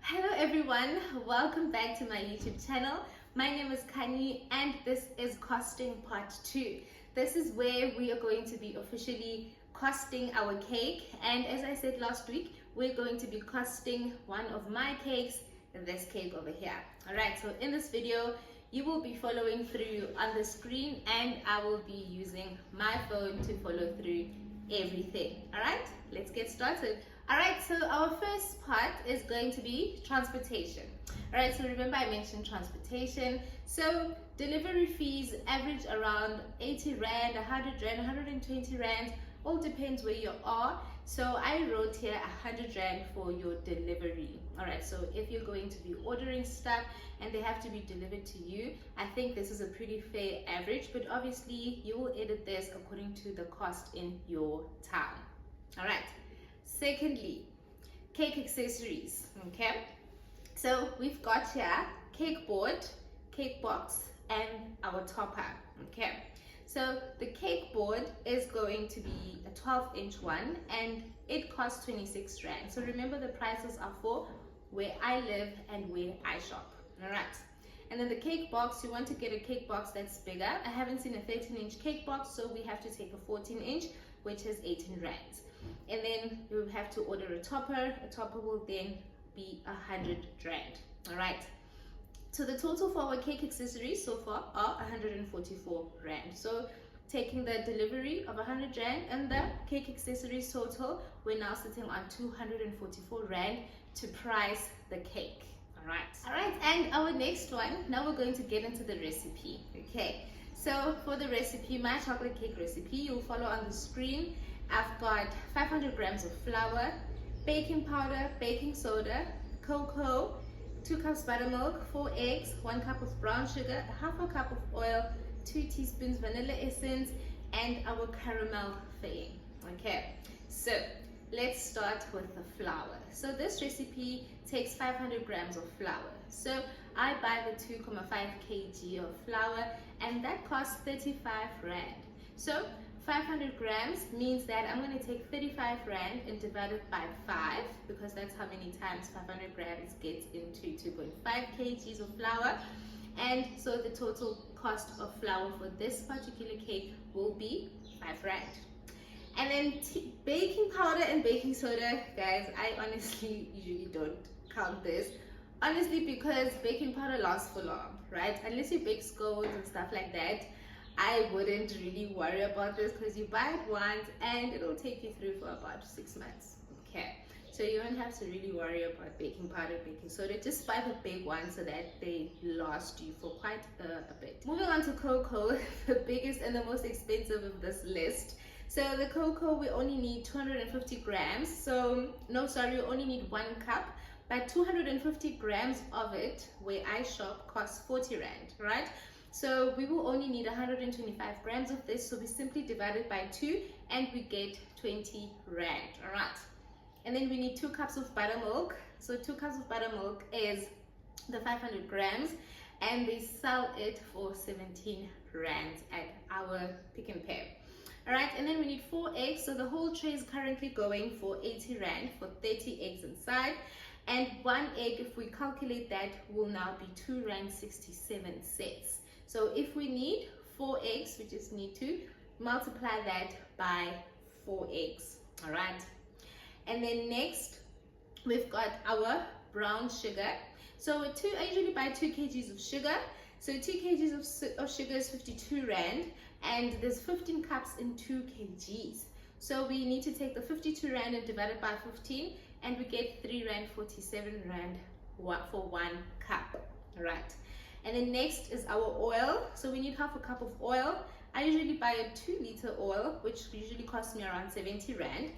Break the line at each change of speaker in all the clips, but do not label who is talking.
Hello everyone, welcome back to my YouTube channel. My name is Kani and this is costing part 2. This is where we are going to be officially costing our cake, and as I said last week, we're going to be costing one of my cakes, this cake over here. Alright, so in this video you will be following through on the screen and I will be using my phone to follow through everything. Alright, let's get started. Alright, so our first part is going to be transportation. Alright, so remember I mentioned transportation. So delivery fees average around 80 Rand, 100 Rand, 120 Rand, all depends where you are. So I wrote here 100 Rand for your delivery. Alright, so if you're going to be ordering stuff and they have to be delivered to you, I think this is a pretty fair average, but obviously you will edit this according to the cost in your town. Alright. Secondly, cake accessories. Okay, so we've got here cake board, cake box, and our topper. Okay, so the cake board is going to be a 12-inch one and it costs 26 Rand. So remember, the prices are for where I live and where I shop. All right. And then the cake box, you want to get a cake box that's bigger. I haven't seen a 13-inch cake box, so we have to take a 14-inch, which is 18 Rand. And then you have to order a topper. A topper will then be 100 Rand. Alright. So the total for our cake accessories so far are 144 Rand. So taking the delivery of 100 Rand and the cake accessories total, we're now sitting on 244 Rand to price the cake. Alright, and our next one, now we're going to get into the recipe. Okay, so for the recipe, my chocolate cake recipe, you'll follow on the screen. I've got 500 grams of flour, baking powder, baking soda, cocoa, 2 cups buttermilk, 4 eggs, 1 cup of brown sugar, half a cup of oil, 2 teaspoons vanilla essence, and our caramel filling. Okay, so let's start with the flour. So this recipe takes 500 grams of flour. So I buy the 2.5 kg of flour and that costs 35 Rand. So 500 grams means that I'm going to take 35 Rand and divide it by 5, because that's how many times 500 grams gets into 2.5 kgs of flour. And so the total cost of flour for this particular cake will be 5 Rand. And then baking powder and baking soda, guys, I honestly usually don't count this. Honestly, because baking powder lasts for long, right? Unless you bake scones and stuff like that, I wouldn't really worry about this, because you buy it once and it'll take you through for about 6 months. Okay, so you don't have to really worry about baking powder, baking soda. Just buy the big ones so that they last you for quite a bit. Moving on to cocoa, the biggest and the most expensive of this list. So the cocoa, we only need 250 grams. So no, sorry, we only need 1 cup, but 250 grams of it where I shop costs 40 Rand, right? So we will only need 125 grams of this, so we simply divide it by 2 and we get 20 Rand. All right, and then we need 2 cups of buttermilk. So 2 cups of buttermilk is the 500 grams and they sell it for 17 Rand at our Pick n Pay. All right, and then we need 4 eggs. So the whole tray is currently going for 80 Rand for 30 eggs inside, and 1 egg, if we calculate that, will now be 2 Rand 67 cents. So if we need 4 eggs, we just need to multiply that by 4 eggs. All right, and then next we've got our brown sugar. So I usually buy 2 kgs of sugar. So 2 kgs of sugar is 52 Rand, and there's 15 cups in 2 kgs. So we need to take the 52 Rand and divide it by 15, and we get 3 Rand 47 Rand for 1 cup. All right. And then next is our oil. So we need half a cup of oil. I usually buy a 2-liter oil, which usually costs me around 70 Rand.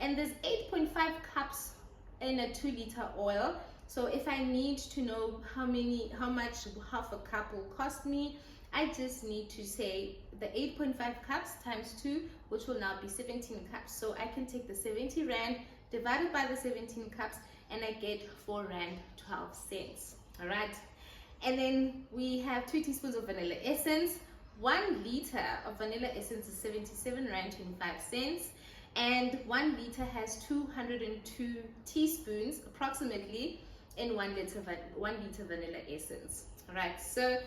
And there's 8.5 cups in a 2-liter oil. So if I need to know how much half a cup will cost me, I just need to say the 8.5 cups times 2, which will now be 17 cups. So I can take the 70 Rand divided by the 17 cups and I get 4 Rand 12 cents. All right. And then we have 2 teaspoons of vanilla essence. 1 liter of vanilla essence is 77 Rand 25 cents. And 1 liter has 202 teaspoons approximately in 1 liter vanilla essence. All right, so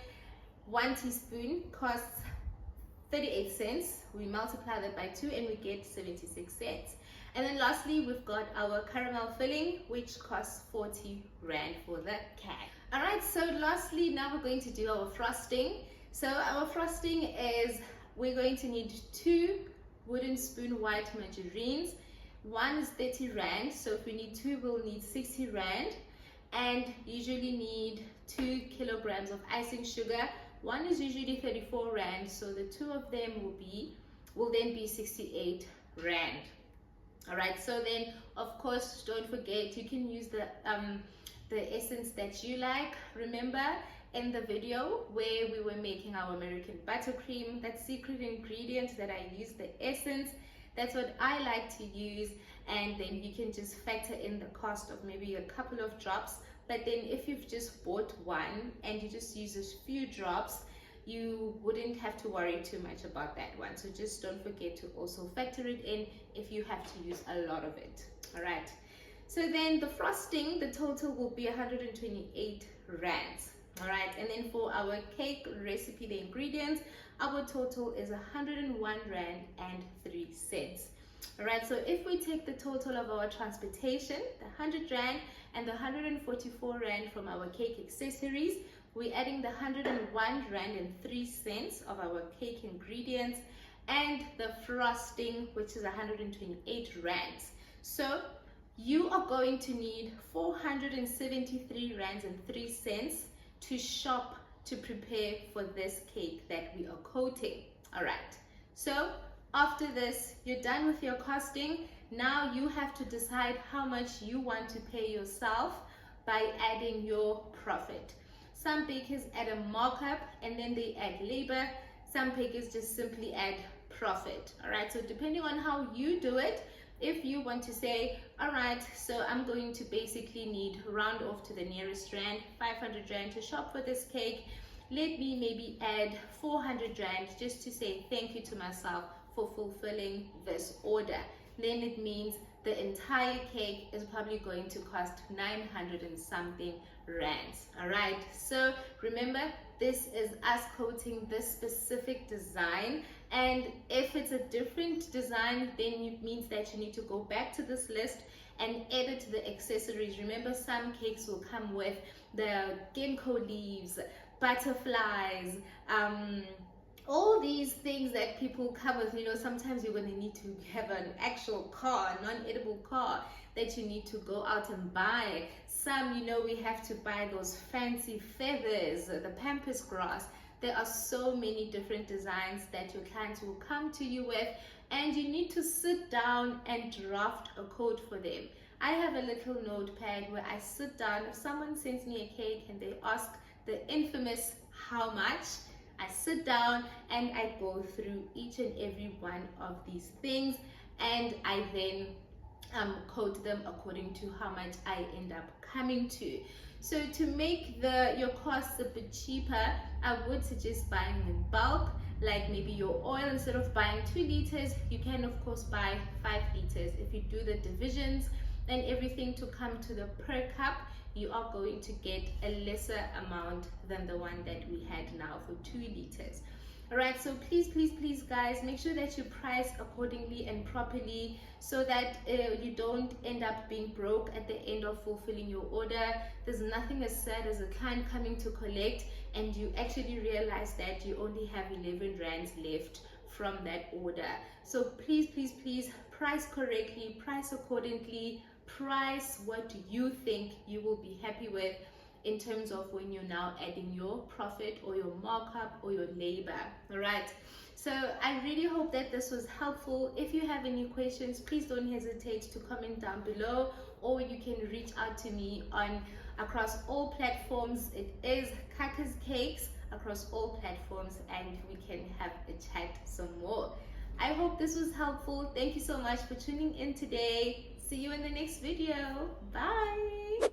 1 teaspoon costs 38 cents. We multiply that by 2 and we get 76 cents. And then lastly, we've got our caramel filling, which costs 40 Rand for the can. All right, so lastly, now we're going to do our frosting. So our frosting is, we're going to need 2 wooden spoon white margarines. One is 30 Rand, so if we need 2, we'll need 60 Rand. And usually need 2 kilograms of icing sugar. One is usually 34 Rand, so the 2 of them will then be 68 Rand. All right, so then of course don't forget, you can use the essence that you like. Remember in the video where we were making our American buttercream, that secret ingredient that I used, the essence, that's what I like to use. And then you can just factor in the cost of maybe a couple of drops. But then if you've just bought one and you just use a few drops, you wouldn't have to worry too much about that one. So just don't forget to also factor it in if you have to use a lot of it. All right, so then the frosting, the total will be 128 Rands. All right, and then for our cake recipe, the ingredients, our total is 101 Rand and 3 cents. All right, so if we take the total of our transportation, the 100 Rand and the 144 Rand from our cake accessories, we're adding the 101 Rand and 3 cents of our cake ingredients and the frosting, which is 128 Rands. So you are going to need 473 Rands and 3 cents to shop to prepare for this cake that we are coating. All right, so after this, you're done with your costing. Now you have to decide how much you want to pay yourself by adding your profit. Some bakers add a markup and then they add labor. Some bakers just simply add profit. All right, so depending on how you do it, if you want to say, all right, so I'm going to basically need, round off to the nearest Rand, 500 Rand to shop for this cake, let me maybe add 400 Rand just to say thank you to myself for fulfilling this order. Then it means the entire cake is probably going to cost 900 and something Rands. All right, so remember, this is us coating this specific design, and if it's a different design, then it means that you need to go back to this list and edit the accessories. Remember, some cakes will come with the ginkgo leaves, butterflies, all these things that people come with. You know, sometimes you're going to need to have an actual car, non-edible car that you need to go out and buy. Some, you know, we have to buy those fancy feathers, the pampas grass. There are so many different designs that your clients will come to you with, and you need to sit down and draft a code for them. I have a little notepad where I sit down. If someone sends me a cake and they ask the infamous how much, I sit down and I go through each and every one of these things, and I then quote them according to how much I end up coming to. So to make your costs a bit cheaper, I would suggest buying in bulk, like maybe your oil. Instead of buying 2 liters, you can of course buy 5 liters. If you do the divisions and everything to come to the per cup, you are going to get a lesser amount than the one that we had now for 2 liters. All right, so please guys, make sure that you price accordingly and properly, so that you don't end up being broke at the end of fulfilling your order. There's nothing as sad as a client coming to collect and you actually realize that you only have 11 Rands left from that order. So please price correctly, price accordingly, price what you think you will be happy with in terms of when you're now adding your profit or your markup or your labor. All right, so I really hope that this was helpful. If you have any questions, please don't hesitate to comment down below, or you can reach out to me across all platforms. It is Kaka's Cakes across all platforms, and we can have a chat some more. I hope this was helpful. Thank you so much for tuning in today. See you in the next video. Bye.